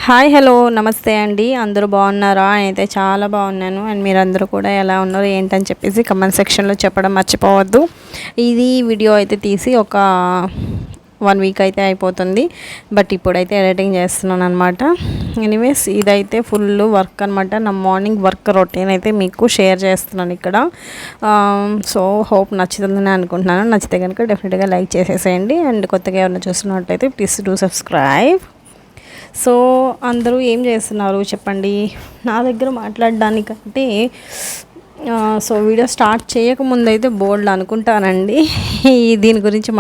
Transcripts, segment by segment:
Hi hello నమస్తే అండి. అందరూ బాగున్నారా? అయితే చాలా బాగున్నాను. అండ్ మీరందరూ కూడా ఎలా ఉన్నారు ఏంటని చెప్పేసి కమెంట్ సెక్షన్లో చెప్పడం మర్చిపోవద్దు. ఇది వీడియో అయితే తీసి ఒక 1 వీక్ అయితే అయిపోతుంది. బట్ ఇప్పుడైతే ఎడిటింగ్ చేస్తున్నాను అనమాట. ఎనీవేస్ ఇదైతే ఫుల్ వర్క్ అనమాట. నా మార్నింగ్ వర్క్ రొటీన్ అయితే మీకు షేర్ చేస్తున్నాను ఇక్కడ. సో హోప్ నచ్చుతుందని అనుకుంటున్నాను. నచ్చితే కనుక డెఫినెట్గా లైక్ చేసేసేయండి. అండ్ కొత్తగా ఎవరైనా చూస్తున్నట్లయితే ప్లీజ్ డూ సబ్స్క్రైబ్. సో అందరూ ఏం చేస్తున్నారు చెప్పండి. నా దగ్గర మాట్లాడడానికంటే సో వీడియో స్టార్ట్ చేయకముందు అయితే బోల్డ్ అనుకుంటానండి, దీని గురించి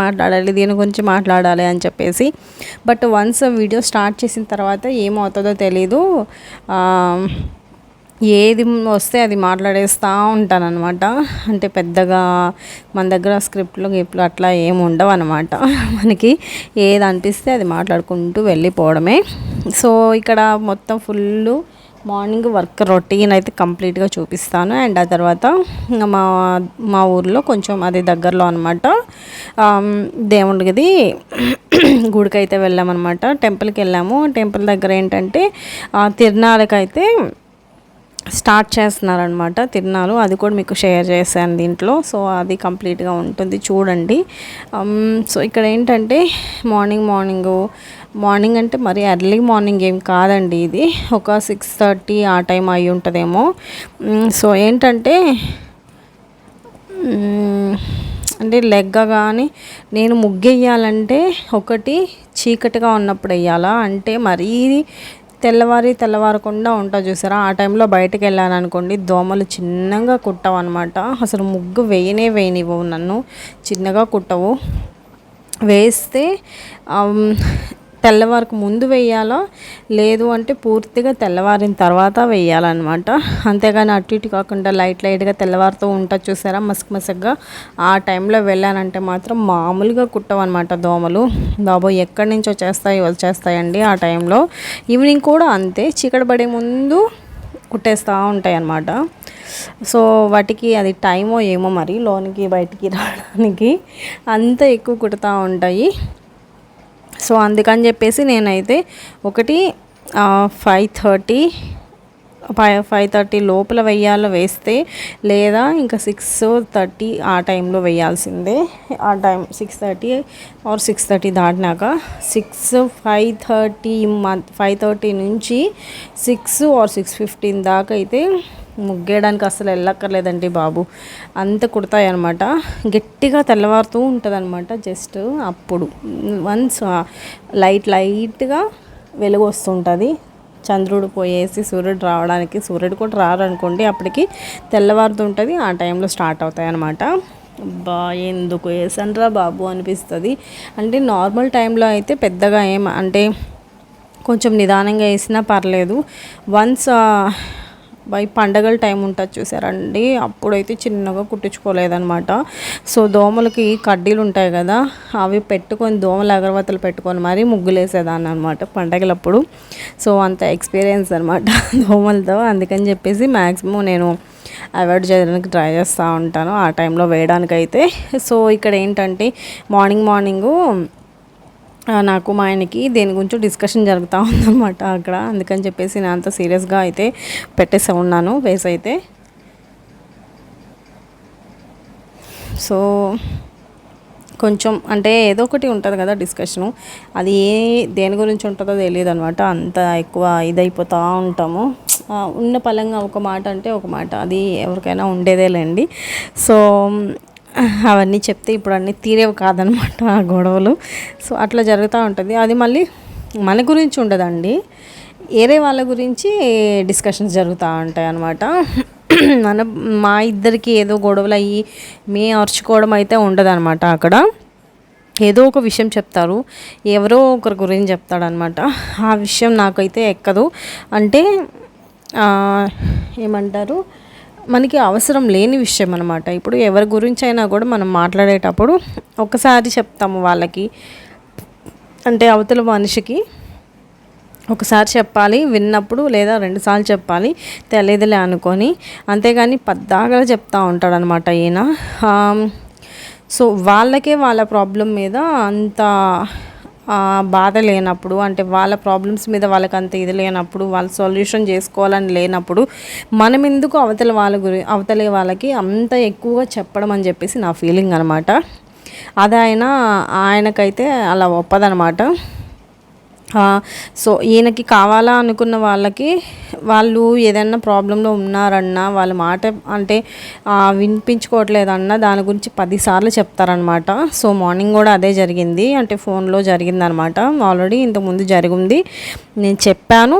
మాట్లాడాలి అని చెప్పేసి. బట్ వన్స్ వీడియో స్టార్ట్ చేసిన తర్వాత ఏమవుతుందో తెలీదు. ఏది వస్తే అది మాట్లాడేస్తూ ఉంటానన్నమాట. అంటే పెద్దగా మన దగ్గర స్క్రిప్ట్లు గిప్లు అట్లా ఏమి ఉండవు అనమాట. మనకి ఏది అనిపిస్తే అది మాట్లాడుకుంటూ వెళ్ళిపోవడమే. సో ఇక్కడ మొత్తం ఫుల్ మార్నింగ్ వర్క్ రొటీన్ అయితే కంప్లీట్గా చూపిస్తాను. అండ్ ఆ తర్వాత మా ఊర్లో కొంచెం అది దగ్గరలో అనమాట దేవుడిది గుడికి అయితే వెళ్ళామన్నమాట. టెంపుల్కి వెళ్ళాము. టెంపుల్ దగ్గర ఏంటంటే తిరునాళ్ళకైతే స్టార్ట్ చేస్తున్నారనమాట. తిరునాళ్ళు అది కూడా మీకు షేర్ చేశాను దీంట్లో. సో అది కంప్లీట్గా ఉంటుంది చూడండి. సో ఇక్కడ ఏంటంటే మార్నింగ్ అంటే మరి ఎర్లీ మార్నింగ్ ఏం కాదండి, ఇది ఒక 6:30 ఆ టైం అయి ఉంటుందేమో. సో ఏంటంటే అంటే లెగ్గగానే నేను ముగ్గెయ్యాలంటే ఒకటి చీకటిగా ఉన్నప్పుడు వేయాలా, అంటే మరీ తెల్లవారకుండా ఉంటుంది చూసారా, ఆ టైంలో బయటకు వెళ్ళాను అనుకోండి దోమలు చిన్నగా కుట్టవు అనమాట. అసలు ముగ్గు వేయనివ్వవు నన్ను, చిన్నగా కుట్టవు. వేస్తే తెల్లవారికి ముందు వేయాలా, లేదు అంటే పూర్తిగా తెల్లవారిన తర్వాత వేయాలన్నమాట. అంతేగాని అటు ఇటు కాకుండా లైట్గా తెల్లవారుతూ ఉంటుంది చూసారా మసకగా, ఆ టైంలో వెళ్ళానంటే మాత్రం మామూలుగా కుట్టవన్నమాట దోమలు. బాబోయ్ ఎక్కడి నుంచి వచ్చేస్తాయండి ఆ టైంలో. ఈవినింగ్ కూడా అంతే, చీకటి పడే ముందు కుట్టేస్తూ ఉంటాయి అన్నమాట. సో వాటికి అది టైమో ఏమో మరి లోనికి బయటికి రావడానికి అంత ఎక్కువ కుడుతూ ఉంటాయి. సో అందుకని చెప్పేసి నేనైతే ఒకటి 5:30 లోపల వేస్తే, లేదా ఇంకా 6:30 ఆ టైంలో వేయాల్సిందే. ఆ టైం 6:30 ఆర్ 6:30 దాటినాక 5:30 నుంచి 6 ఆర్ 6:15 దాకా అయితే ముగ్గేయడానికి అసలు వెళ్ళక్కర్లేదండి బాబు, అంత కుడతాయి అన్నమాట. గట్టిగా తెల్లవారుతూ ఉంటుంది అనమాట. జస్ట్ అప్పుడు వన్స్ లైట్గా వెలుగు వస్తుంటుంది, చంద్రుడు పోయేసి సూర్యుడు రావడానికి, సూర్యుడు కూడా రారనుకోండి అప్పటికి తెల్లవారుతుంటుంది. ఆ టైంలో స్టార్ట్ అవుతాయి అన్నమాట. ఎందుకు వేసనరా బాబు అనిపిస్తుంది. అంటే నార్మల్ టైంలో అయితే పెద్దగా అంటే కొంచెం నిదానంగా వేసినా పర్లేదు. వన్స్ పండగల టైం ఉంటుంది చూసారండి, అప్పుడైతే చిన్నగా కుట్టించుకోలేదనమాట. సో దోమలకి కడ్డీలు ఉంటాయి కదా, అవి పెట్టుకొని దోమల అగరబత్తులు పెట్టుకొని మరీ ముగ్గులేసేదాన్ని అనమాట పండగలప్పుడు. సో అంత ఎక్స్పీరియన్స్ అనమాట దోమలతో. అందుకని చెప్పేసి మ్యాక్సిమం నేను అవాయిడ్ చేయడానికి ట్రై చేస్తూ ఉంటాను ఆ టైంలో వేయడానికైతే. సో ఇక్కడ ఏంటంటే మార్నింగు నాకు మా ఆయనకి దేని గురించో డిస్కషన్ జరుగుతూ ఉందన్నమాట అక్కడ. అందుకని చెప్పేసి నేను అంత సీరియస్గా అయితే పెట్టేసి ఉన్నాను వేసి అయితే. సో కొంచెం అంటే ఏదో ఒకటి ఉంటుంది కదా డిస్కషను, అది దేని గురించి ఉంటుందో తెలియదు అనమాట. అంత ఎక్కువ ఇదైపోతూ ఉంటాము. ఉన్న పలంగా ఒక మాట అంటే ఒక మాట, అది ఎవరికైనా ఉండేదేలేండి. సో అవన్నీ చెప్తే ఇప్పుడు అన్నీ తీరేవి కాదనమాట ఆ గొడవలు. సో అట్లా జరుగుతూ ఉంటుంది. అది మళ్ళీ మన గురించి ఉండదండి, వేరే వాళ్ళ గురించి డిస్కషన్స్ జరుగుతూ ఉంటాయి అన్నమాట. మా ఇద్దరికి ఏదో గొడవలు అయ్యి అరుచుకోవడం అయితే ఉండదన్నమాట. అక్కడ ఏదో ఒక విషయం చెప్తారు, ఎవరో ఒకరి గురించి చెప్తాడనమాట. ఆ విషయం నాకైతే ఎక్కదు. అంటే ఏమంటారు, మనకి అవసరం లేని విషయం అనమాట. ఇప్పుడు ఎవరి గురించి అయినా కూడా మనం మాట్లాడేటప్పుడు ఒకసారి చెప్తాము వాళ్ళకి, అంటే అవతల మనిషికి ఒకసారి చెప్పాలి విన్నప్పుడు, లేదా 2 సార్లు చెప్పాలి తెలియదులే అనుకొని. అంతేగాని పద్దాగా చెప్తూ ఉంటాడనమాట ఈయన. సో వాళ్ళకే వాళ్ళ ప్రాబ్లం మీద అంత బాధ లేనప్పుడు, అంటే వాళ్ళ ప్రాబ్లమ్స్ మీద వాళ్ళకి అంత ఇది లేనప్పుడు, వాళ్ళు సొల్యూషన్ చేసుకోవాలని లేనప్పుడు మనం ఎందుకు అవతలే వాళ్ళకి అంత ఎక్కువగా చెప్పడం అని చెప్పేసి నా ఫీలింగ్ అనమాట. అది ఆయనకైతే అలా ఒప్పదనమాట. సో ఈయనకి కావాలా అనుకున్న వాళ్ళకి వాళ్ళు ఏదైనా ప్రాబ్లంలో ఉన్నారన్నా వాళ్ళ మాట అంటే వినిపించుకోవట్లేదన్నా దాని గురించి 10 సార్లు చెప్తారనమాట. సో మార్నింగ్ కూడా అదే జరిగింది, అంటే ఫోన్లో జరిగిందనమాట. ఆల్రెడీ ఇంతకుముందు జరిగింది, నేను చెప్పాను.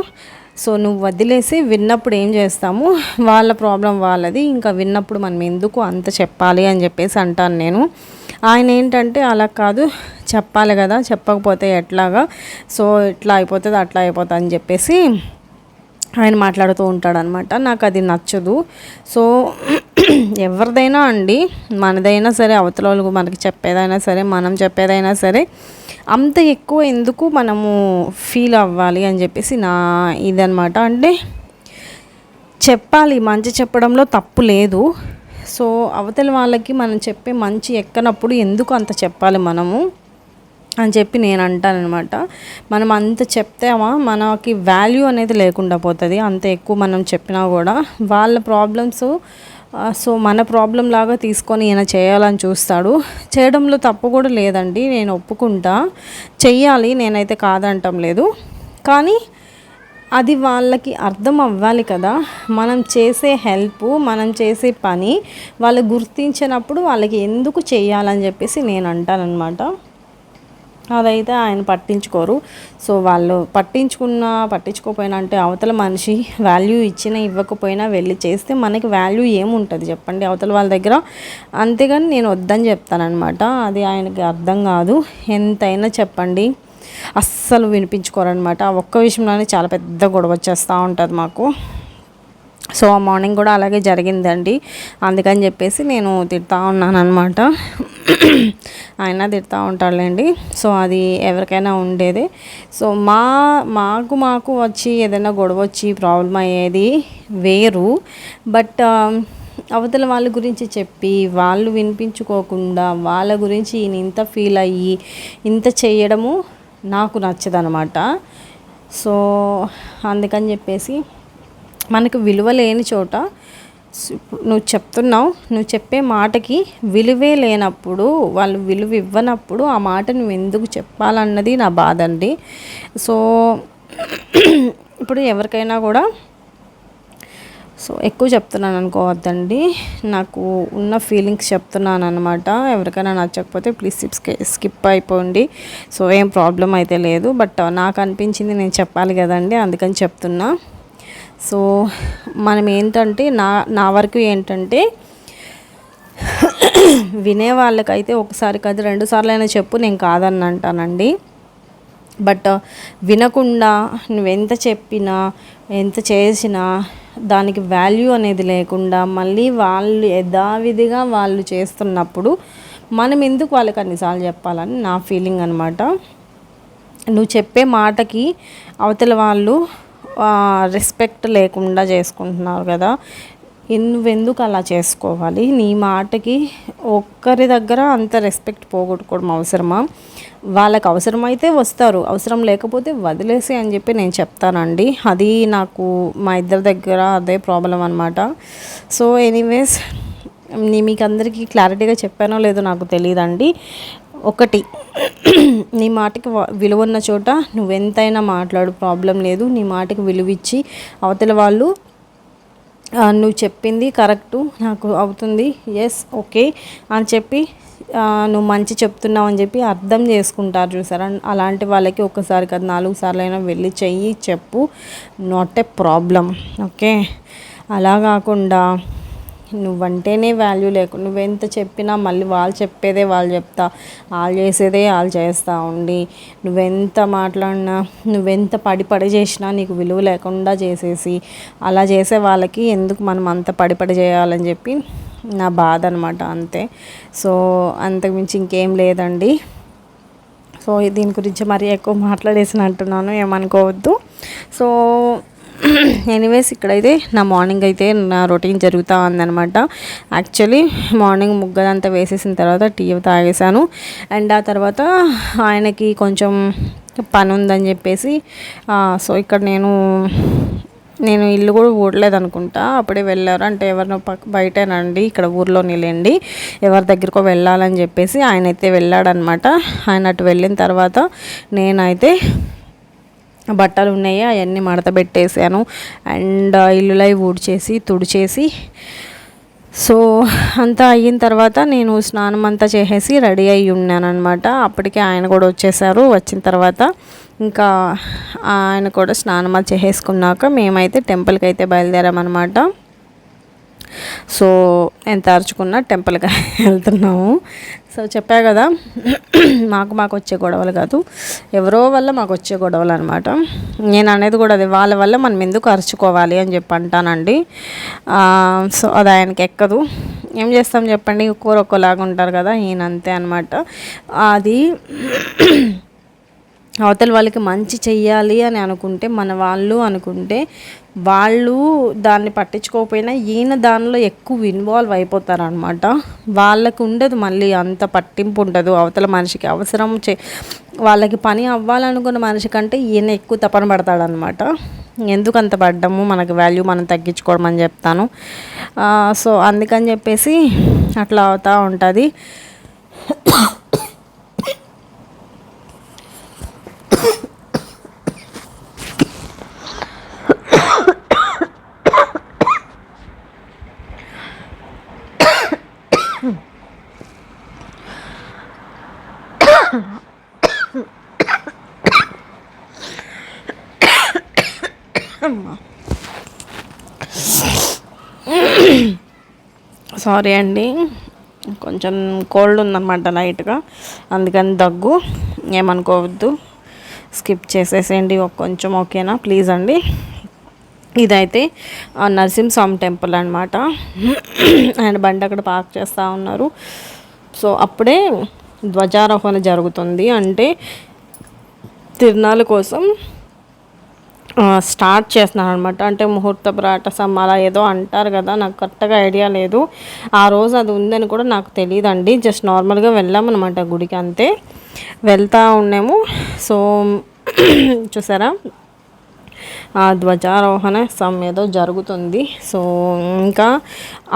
సో నువ్వు వదిలేసి విన్నప్పుడు ఏం చేస్తాము, వాళ్ళ ప్రాబ్లం వాళ్ళది, ఇంకా విన్నప్పుడు మనం ఎందుకు అంత చెప్పాలి అని చెప్పేసి అంటాను నేను. ఆయన ఏంటంటే అలా కాదు, చెప్పాలి కదా, చెప్పకపోతే ఎట్లాగా, సో ఇట్లా అయిపోతుంది అట్లా అయిపోతుంది అని చెప్పేసి ఆయన మాట్లాడుతూ ఉంటాడనమాట. నాకు అది నచ్చదు. సో ఎవరిదైనా అండి, మనదైనా సరే, అవతల వాళ్ళకు మనకి చెప్పేదైనా సరే, మనం చెప్పేదైనా సరే, అంత ఎక్కువ ఎందుకు మనము ఫీల్ అవ్వాలి అని చెప్పేసి నా ఇదనమాట. అంటే చెప్పాలి, మంచి చెప్పడంలో తప్పు లేదు. సో అవతల వాళ్ళకి మనం చెప్పే మంచి ఎక్కనప్పుడు ఎందుకు అంత చెప్పాలి మనము అని చెప్పి నేను అంటాననమాట. మనం అంత చెప్తామా మనకి వాల్యూ అనేది లేకుండా పోతుంది. అంత ఎక్కువ మనం చెప్పినా కూడా వాళ్ళ ప్రాబ్లమ్స్ సో మన ప్రాబ్లం లాగా తీసుకొని ఈయన చేయాలని చూస్తాడు. చేయడంలో తప్పు కూడా లేదండి, నేను ఒప్పుకుంటా, చెయ్యాలి, నేనైతే కాదంటం లేదు. కానీ అది వాళ్ళకి అర్థం అవ్వాలి కదా. మనం చేసే హెల్ప్, మనం చేసే పని వాళ్ళు గుర్తించినప్పుడు వాళ్ళకి ఎందుకు చేయాలని చెప్పేసి నేను అంటానన్నమాట. అదైతే ఆయన పట్టించుకోరు. సో వాళ్ళు పట్టించుకోకపోయినా, అంటే అవతల మనిషి వాల్యూ ఇచ్చినా ఇవ్వకపోయినా వెళ్ళి చేస్తే మనకి వాల్యూ ఏముంటుంది చెప్పండి అవతల వాళ్ళ దగ్గర. అంతేగాని నేను వద్దని చెప్తానన్నమాట. అది ఆయనకి అర్థం కాదు. ఎంతైనా చెప్పండి, అస్సలు వినిపించుకోరనమాట. ఆ ఒక్క విషయంలోనే చాలా పెద్ద గొడవ వచ్చేస్తూ ఉంటుంది మాకు. సో ఆ మార్నింగ్ కూడా అలాగే జరిగిందండి. అందుకని చెప్పేసి నేను తిడతా ఉన్నాను అనమాట. ఆయన తిడతా ఉంటాడులేండి. సో అది ఎవరికైనా ఉండేదే. సో మాకు వచ్చి ఏదైనా గొడవ వచ్చి ప్రాబ్లం అయ్యేది వేరు. బట్ అవతల వాళ్ళ గురించి చెప్పి వాళ్ళు వినిపించుకోకుండా వాళ్ళ గురించి ఈయన ఇంత ఫీల్ అయ్యి ఇంత చేయడము నాకు నచ్చదనమాట. సో అందుకని చెప్పేసి మనకు విలువ లేని చోట నువ్వు చెప్పే మాటకి విలువే లేనప్పుడు, వాళ్ళు విలువ ఇవ్వనప్పుడు ఆ మాట నువ్వు ఎందుకు చెప్పాలన్నది నా బాధ అండి. సో ఇప్పుడు ఎవరికైనా కూడా సో ఎక్కువ చెప్తున్నాను అనుకోవద్దండి, నాకు ఉన్న ఫీలింగ్స్ చెప్తున్నాను అనమాట. ఎవరికైనా నచ్చకపోతే ప్లీజ్ స్కిప్ అయిపోండి. సో ఏం ప్రాబ్లం అయితే లేదు, బట్ నాకు అనిపించింది నేను చెప్పాలి కదండి, అందుకని చెప్తున్నా. సో మనం ఏంటంటే నా వరకు ఏంటంటే వినే వాళ్ళకైతే ఒకసారి కాదు 2 సార్లు అయినా చెప్పు, నేను కాదని అంటానండి. బట్ వినకుండా నువ్వెంత చెప్పినా ఎంత చేసినా దానికి వాల్యూ అనేది లేకుండా మళ్ళీ వాళ్ళు యథావిధిగా వాళ్ళు చేస్తున్నప్పుడు మనం ఎందుకు వాళ్ళకి అన్నిసార్లు చెప్పాలని నా ఫీలింగ్ అనమాట. నువ్వు చెప్పే మాటకి అవతల వాళ్ళు రెస్పెక్ట్ లేకుండా చేసుకుంటున్నారు కదా, నువ్వెందుకు అలా చేసుకోవాలి? నీ మాటకి ఒక్కరి దగ్గర అంత రెస్పెక్ట్ పోగొట్టుకోవడం అవసరమా? వాళ్ళకి అవసరమైతే వస్తారు, అవసరం లేకపోతే వదిలేసి అని చెప్పి నేను చెప్తానండి. అది నాకు మా ఇద్దరి దగ్గర అదే ప్రాబ్లం అనమాట. సో ఎనీవేస్ మీకు అందరికీ క్లారిటీగా చెప్పానో లేదో నాకు తెలియదండి. ఒకటి, నీ మాటకి విలువ ఉన్న చోట నువ్వెంతైనా మాట్లాడు, ప్రాబ్లం లేదు. నీ మాటకి విలువ ఇచ్చి అవతల వాళ్ళు నువ్వు చెప్పింది కరెక్టు, నాకు అవుతుంది, ఎస్ ఓకే అని చెప్పి నువ్వు మంచి చెప్తున్నావు అని చెప్పి అర్థం చేసుకుంటారు చూసారా. అలాంటి వాళ్ళకి ఒక్కసారి కాదు 4 సార్లు అయినా వెళ్ళి చెప్పు, నాట్ ఏ ప్రాబ్లం. ఓకే, అలా కాకుండా నువ్వంటేనే వాల్యూ లేకుండా నువ్వెంత చెప్పినా మళ్ళీ వాళ్ళు చెప్పేదే వాళ్ళు చెప్తా, వాళ్ళు చేసేదే వాళ్ళు చేస్తూ ఉండి, నువ్వెంత మాట్లాడినా నువ్వెంత పడి చేసినా నీకు విలువ లేకుండా చేసేసి అలా చేసే వాళ్ళకి ఎందుకు మనం అంత పడి చేయాలని చెప్పి నా బాధ అనమాట, అంతే. సో అంతకుమించి ఇంకేం లేదండి. సో దీని గురించి మరీ ఎక్కువ మాట్లాడేసినట్టున్నాను, ఏమనుకోవద్దు. సో ఎనీవేస్ ఇక్కడైతే నా మార్నింగ్ అయితే నా రొటీన్ జరుగుతూ ఉందన్నమాట. యాక్చువల్లీ మార్నింగ్ ముగ్గదంతా వేసేసిన తర్వాత టీ తాగేసాను. అండ్ ఆ తర్వాత ఆయనకి కొంచెం పని ఉందని చెప్పేసి సో ఇక్కడ నేను ఇల్లు కూడా ఊడలేదు అనుకుంటా, అప్పుడే వెళ్ళారు. అంటే ఎవరినో బయటేనండి, ఇక్కడ ఊర్లోనే లేండి, ఎవరి దగ్గరకో వెళ్ళాలని చెప్పేసి ఆయన అయితే వెళ్ళాడనమాట. ఆయన అటు వెళ్ళిన తర్వాత నేనైతే బట్టలు ఉన్నాయి అవన్నీ మడత పెట్టేసాను. అండ్ ఇల్లులై ఊడ్చేసి తుడిచేసి సో అంతా అయిన తర్వాత నేను స్నానం అంతా చేసేసి రెడీ అయ్యి ఉన్నాను అనమాట. అప్పటికే ఆయన కూడా వచ్చేసారు. వచ్చిన తర్వాత ఇంకా ఆయన కూడా స్నానం చేసేసుకున్నాక మేమైతే టెంపుల్కి అయితే బయలుదేరామన్నమాట. సో ఎంత అరుచుకున్నా టెంపుల్కి వెళ్తున్నాము. సో చెప్పా కదా, మాకు వచ్చే గొడవలు కాదు, ఎవరో వల్ల మాకు వచ్చే గొడవలు అనమాట. నేను అనేది కూడా అది, వాళ్ళ వల్ల మనం ఎందుకు అరుచుకోవాలి అని చెప్పి అంటానండి. సో అది ఆయనకి ఎక్కదు. ఏం చేస్తాం చెప్పండి, ఒక్కొక్కరు ఒక్కోలాగా ఉంటారు కదా, ఈయన అంతే అనమాట. అది అవతల వాళ్ళకి మంచి చెయ్యాలి అని అనుకుంటే, మన వాళ్ళు అనుకుంటే వాళ్ళు దాన్ని పట్టించుకోకపోయినా ఈయన దానిలో ఎక్కువ ఇన్వాల్వ్ అయిపోతారనమాట. వాళ్ళకు ఉండదు మళ్ళీ అంత పట్టింపు ఉండదు. అవతల మనిషికి అవసరం వాళ్ళకి పని అవ్వాలనుకున్న మనిషి కంటే ఈయన ఎక్కువ తపన పడతాడనమాట. ఎందుకు అంత పడ్డము, మనకి వాల్యూ మనం తగ్గించుకోవడం అని చెప్తాను. సో అందుకని చెప్పేసి అట్లా అవుతూ ఉంటుంది. సారీ అండి, కొంచెం కోల్డ్ ఉందన్నమాట లైట్గా, అందుకని దగ్గు, ఏమనుకోవద్దు, స్కిప్ చేసేసేయండి కొంచెం, ఓకేనా ప్లీజ్ అండి. ఇదైతే నరసింహస్వామి టెంపుల్ అనమాట. ఆయన బండి అక్కడ పార్క్ చేస్తూ ఉన్నారు. సో అప్పుడే ధ్వజారోహణ జరుగుతుంది, అంటే తిరునాళ్ళ కోసం స్టార్ట్ చేస్తున్నాను అనమాట. అంటే ముహూర్త ప్రాటసం అలా ఏదో అంటారు కదా, నాకు కరెక్ట్గా ఐడియా లేదు. ఆ రోజు అది ఉందని కూడా నాకు తెలియదండి. జస్ట్ నార్మల్గా వెళ్ళామన్నమాట గుడికి, అంతే. వెళ్తూ ఉన్నాము. సో చూసారా, ధ్వజారోహణ ఏదో జరుగుతుంది. సో ఇంకా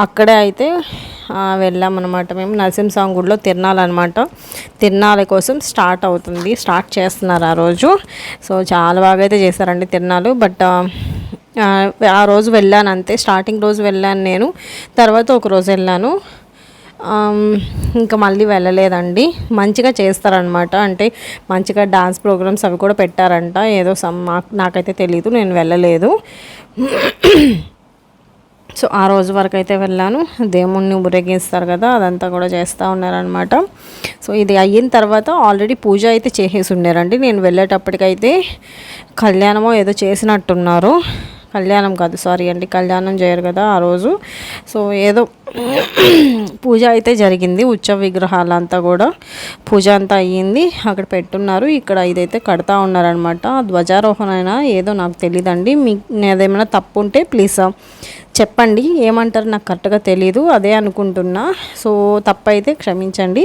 అక్కడే అయితే వెళ్ళామన్నమాట. మేము నరసింహస్వామి గుడిలో తిరణాలన్నమాట. తిరణాల కోసం స్టార్ట్ చేస్తున్నారు ఆ రోజు. సో చాలా బాగా అయితే చేశారండి తిరణాలు. బట్ ఆ రోజు వెళ్ళాను అంతే, స్టార్టింగ్ రోజు వెళ్ళాను నేను, తర్వాత ఒక రోజు వెళ్ళాను, ఇంకా మళ్ళీ వెళ్ళలేదండి. మంచిగా చేస్తారనమాట, అంటే మంచిగా డాన్స్ ప్రోగ్రామ్స్ అవి కూడా పెట్టారంట, ఏదో నాకైతే తెలీదు, నేను వెళ్ళలేదు. సో ఆ రోజు వరకు అయితే వెళ్ళాను. దేవుణ్ణి ఊరేగిస్తారు కదా, అదంతా కూడా చేస్తూ ఉన్నారనమాట. సో ఇది అయిన తర్వాత ఆల్రెడీ పూజ అయితే చేసేసి ఉన్నారండి. నేను వెళ్ళేటప్పటికైతే కళ్యాణమో ఏదో చేసినట్టున్నారు, కళ్యాణం కాదు సారీ అండి, కళ్యాణం చేయరు కదా ఆ రోజు. సో ఏదో పూజ అయితే జరిగింది, ఉత్సవ విగ్రహాలంతా కూడా పూజ అంతా అయ్యింది, అక్కడ పెట్టున్నారు. ఇక్కడ ఇదైతే కడతా ఉన్నారనమాట. ధ్వజారోహణ అయినా ఏదో నాకు తెలియదండి, మీకు ఏదేమైనా తప్పు ఉంటే ప్లీజ్ చెప్పండి, ఏమంటారు నాకు కరెక్ట్గా తెలీదు, అదే అనుకుంటున్నా. సో తప్పు అయితే క్షమించండి,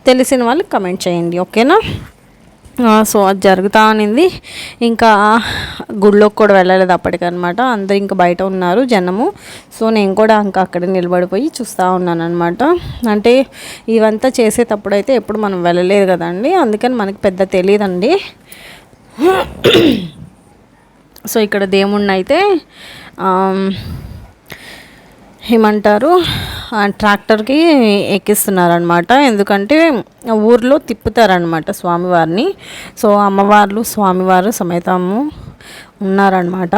తెలిసిన వాళ్ళు కమెంట్ చేయండి, ఓకేనా. సో అది జరుగుతూ ఉన్నింది. ఇంకా గుడిలోకి కూడా వెళ్ళలేదు అప్పటికనమాట, అందరూ ఇంకా బయట ఉన్నారు జనము. సో నేను కూడా ఇంకా అక్కడ నిలబడిపోయి చూస్తూ ఉన్నాను అనమాట. అంటే ఇవంతా చేసేటప్పుడు అయితే ఎప్పుడు మనం వెళ్ళలేదు కదండి, అందుకని మనకి పెద్ద తెలియదండి. సో ఇక్కడ దేవుణ్ణి అయితే ఏమంటారు, ట్రాక్టర్కి ఎక్కిస్తున్నారనమాట. ఎందుకంటే ఊర్లో తిప్పుతారనమాట స్వామివారిని. సో అమ్మవార్లు స్వామివారు సమేతము ఉన్నారనమాట.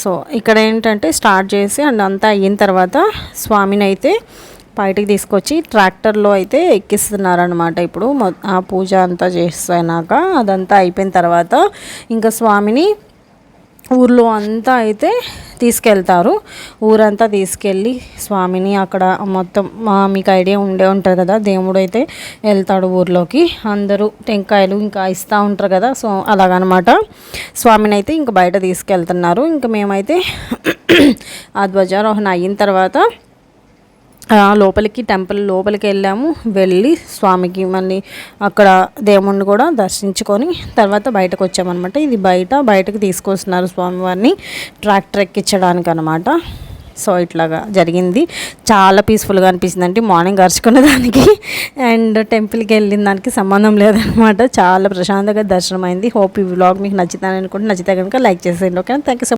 సో ఇక్కడ ఏంటంటే స్టార్ట్ చేసి అండ్ అంతా అయిన తర్వాత స్వామిని అయితే బయటికి తీసుకొచ్చి ట్రాక్టర్లో అయితే ఎక్కిస్తున్నారనమాట. ఇప్పుడు ఆ పూజ అంతా చేసినాక అదంతా అయిపోయిన తర్వాత ఇంకా స్వామిని ఊర్లో అంతా అయితే తీసుకెళ్తారు. ఊరంతా తీసుకెళ్ళి స్వామిని అక్కడ మొత్తం మీకు ఐడియా ఉంటుంది కదా, దేవుడు అయితే వెళ్తాడు ఊర్లోకి. అందరూ టెంకాయలు ఇంకా ఇస్తూ ఉంటారు కదా, సో అలాగనమాట. స్వామిని అయితే ఇంకా బయట తీసుకెళ్తున్నారు. ఇంకా మేమైతే ఆ ధ్వజారోహణ అయిన తర్వాత లోపలికి టెంపుల్ లోపలికి వెళ్ళి స్వామికి మళ్ళీ అక్కడ దేవుణ్ణి కూడా దర్శించుకొని తర్వాత బయటకు వచ్చామన్నమాట. ఇది బయటకు తీసుకొస్తున్నారు స్వామివారిని ట్రాక్టర్ ఎక్కించడానికి అనమాట. సో ఇట్లాగా జరిగింది. చాలా పీస్ఫుల్గా అనిపించింది. అంటే మార్నింగ్ అరుచుకునే దానికి అండ్ టెంపుల్కి వెళ్ళిన దానికి సంబంధం లేదనమాట. చాలా ప్రశాంతంగా దర్శనం అయింది. హోప్ ఈ వ్లాగ్ మీకు నచ్చుతాను అనుకుంటే, నచ్చితే కనుక లైక్ చేసేయండి. Okay, thank you so